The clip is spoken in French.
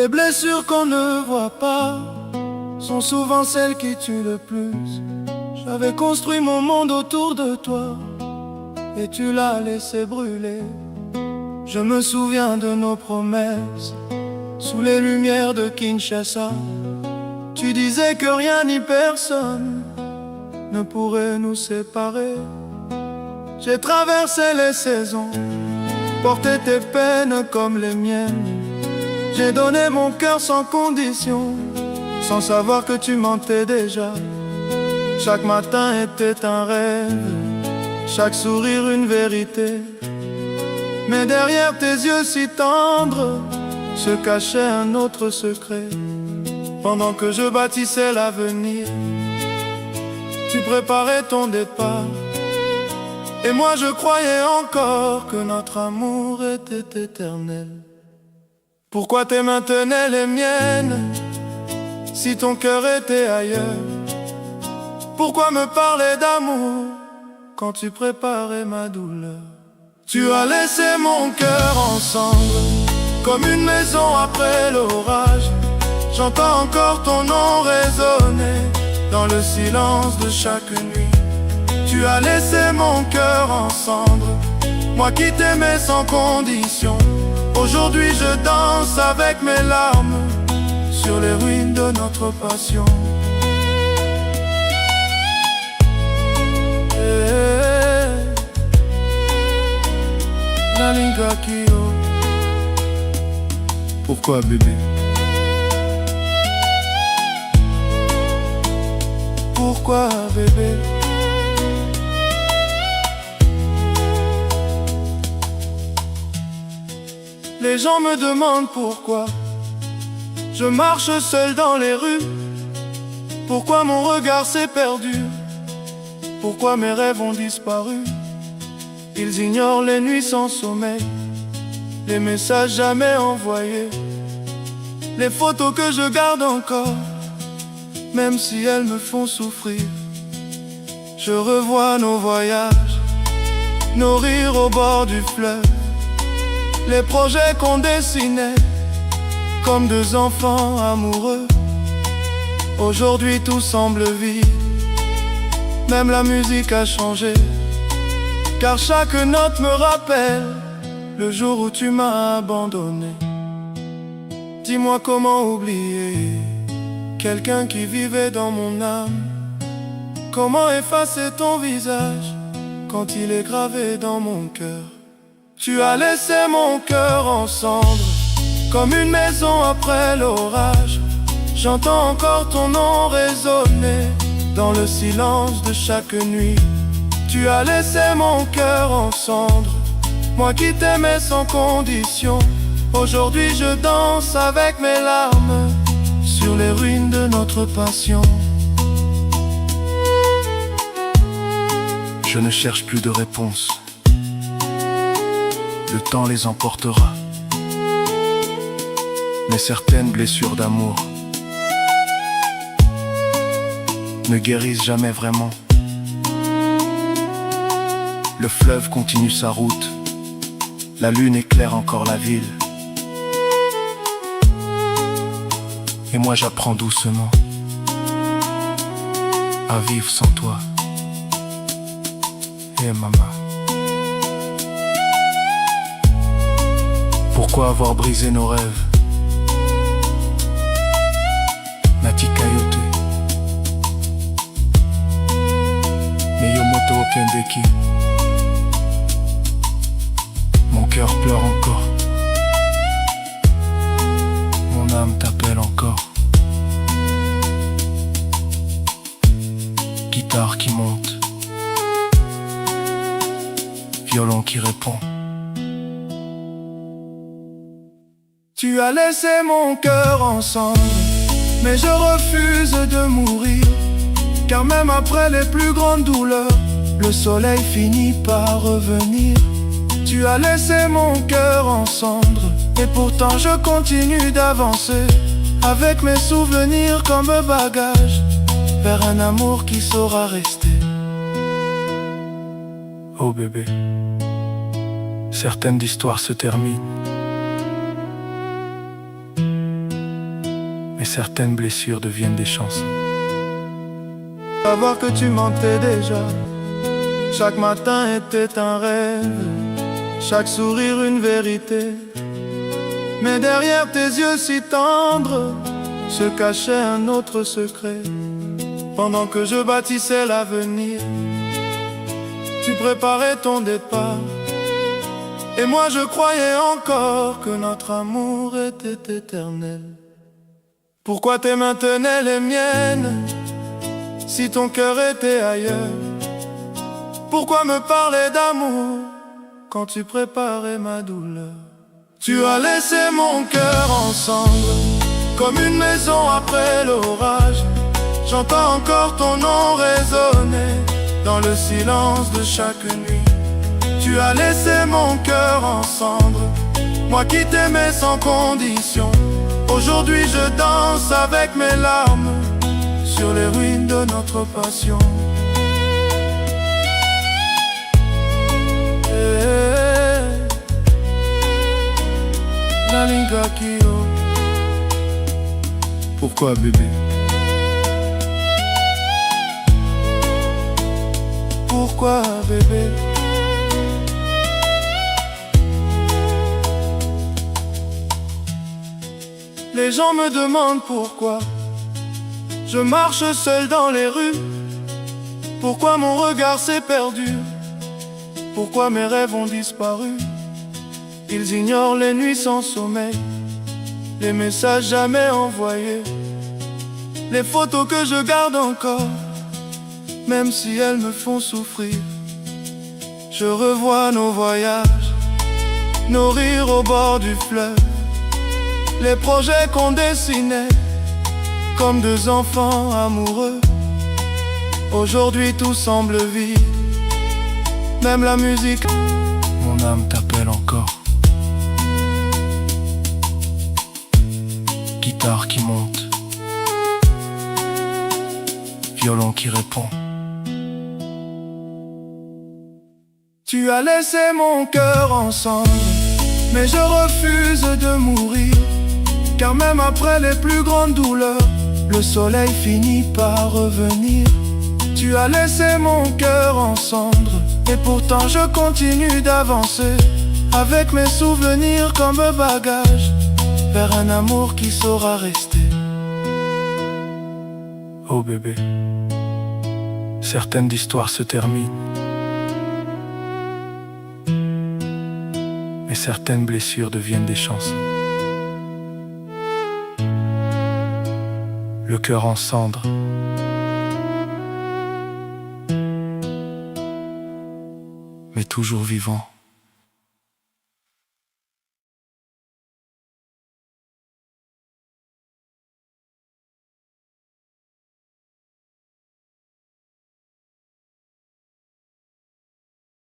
Les blessures qu'on ne voit pas sont souvent celles qui tuent le plus. J'avais construit mon monde autour de toi et tu l'as laissé brûler. Je me souviens de nos promesses sous les lumières de Kinshasa. Tu disais que rien ni personne ne pourrait nous séparer. J'ai traversé les saisons, porté tes peines comme les miennes. J'ai donné mon cœur sans condition, sans savoir que tu mentais déjà. Chaque matin était un rêve, chaque sourire une vérité. Mais derrière tes yeux si tendres se cachait un autre secret. Pendant que je bâtissais l'avenir, tu préparais ton départ. Et moi je croyais encore que notre amour était éternel. Pourquoi tes mains tenaient les miennes si ton cœur était ailleurs? Pourquoi me parler d'amour quand tu préparais ma douleur? Tu as laissé mon cœur en cendres, comme une maison après l'orage. J'entends encore ton nom résonner dans le silence de chaque nuit. Tu as laissé mon cœur en cendres, moi qui t'aimais sans condition. Aujourd'hui je danse avec mes larmes sur les ruines de notre passion. Pourquoi bébé? Pourquoi bébé? Les gens me demandent pourquoi je marche seul dans les rues. Pourquoi mon regard s'est perdu? Pourquoi mes rêves ont disparu? Ils ignorent les nuits sans sommeil, les messages jamais envoyés, les photos que je garde encore, même si elles me font souffrir. Je revois nos voyages, nos rires au bord du fleuve, les projets qu'on dessinait comme deux enfants amoureux. Aujourd'hui tout semble vide, même la musique a changé, car chaque note me rappelle le jour où tu m'as abandonné. Dis-moi comment oublier quelqu'un qui vivait dans mon âme. Comment effacer ton visage quand il est gravé dans mon cœur? Tu as laissé mon cœur en cendres, comme une maison après l'orage. J'entends encore ton nom résonner dans le silence de chaque nuit. Tu as laissé mon cœur en cendres, moi qui t'aimais sans condition. Aujourd'hui je danse avec mes larmes sur les ruines de notre passion. Je ne cherche plus de réponse, le temps les emportera. Mais certaines blessures d'amour ne guérissent jamais vraiment. Le fleuve continue sa route, la lune éclaire encore la ville. Et moi j'apprends doucement à vivre sans toi. Et maman, pourquoi avoir brisé nos rêves? Nati Kayote Miyomoto Okendeki. Mon cœur pleure encore, mon âme t'appelle encore. Guitare qui monte, violon qui répond. Tu as laissé mon cœur en cendres, mais je refuse de mourir, car même après les plus grandes douleurs, le soleil finit par revenir. Tu as laissé mon cœur en cendres, et pourtant je continue d'avancer, avec mes souvenirs comme bagage, vers un amour qui saura rester. Oh bébé, certaines histoires se terminent, mais certaines blessures deviennent des chansons. Savoir que tu mentais déjà, chaque matin était un rêve, chaque sourire une vérité. Mais derrière tes yeux si tendres se cachait un autre secret. Pendant que je bâtissais l'avenir, tu préparais ton départ. Et moi je croyais encore que notre amour était éternel. Pourquoi tes mains tenaient les miennes si ton cœur était ailleurs? Pourquoi me parler d'amour quand tu préparais ma douleur? Tu as laissé mon cœur en cendres, comme une maison après l'orage. J'entends encore ton nom résonner dans le silence de chaque nuit. Tu as laissé mon cœur en cendres, moi qui t'aimais sans condition. Aujourd'hui je danse avec mes larmes sur les ruines de notre passion. La linga kio. Pourquoi bébé? Pourquoi bébé? Les gens me demandent pourquoi je marche seul dans les rues. Pourquoi mon regard s'est perdu? Pourquoi mes rêves ont disparu? Ils ignorent les nuits sans sommeil, les messages jamais envoyés, les photos que je garde encore, même si elles me font souffrir. Je revois nos voyages, nos rires au bord du fleuve, les projets qu'on dessinait comme deux enfants amoureux. Aujourd'hui tout semble vide, même la musique. Mon âme t'appelle encore. Guitare qui monte, violon qui répond. Tu as laissé mon cœur en cendres, mais je refuse de mourir. Car même après les plus grandes douleurs, le soleil finit par revenir. Tu as laissé mon cœur en cendres, et pourtant je continue d'avancer, avec mes souvenirs comme bagage, vers un amour qui saura rester. Oh bébé, certaines histoires se terminent, mais certaines blessures deviennent des chansons. Le cœur en cendres, mais toujours vivant.